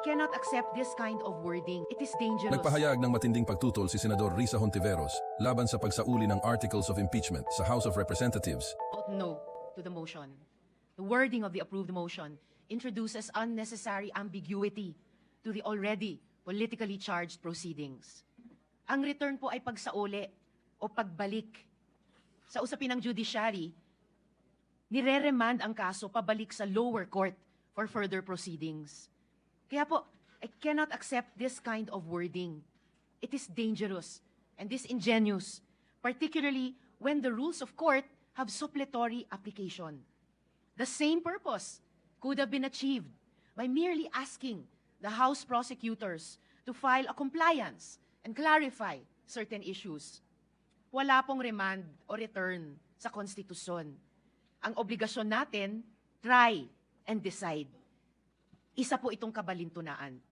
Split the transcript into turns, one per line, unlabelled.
cannot accept this kind of wording. It is dangerous.
Nagpahayag ng matinding pagtutol si Senador Risa Hontiveros laban sa pagsauli ng Articles of Impeachment sa House of Representatives.
Vote no to the motion. The wording of the approved motion introduces unnecessary ambiguity to the already politically charged proceedings. Ang return po ay pagsauli o pagbalik. Sa usapin ng judiciary, nire-remand ang kaso pabalik sa lower court for further proceedings. Kaya po, I cannot accept this kind of wording. It is dangerous and disingenuous, particularly when the rules of court have suppletory application. The same purpose could have been achieved by merely asking the House prosecutors to file a compliance and clarify certain issues. Wala pong remand o return sa konstitusyon. Ang obligasyon natin, try and decide. Isa po itong kabalintunaan.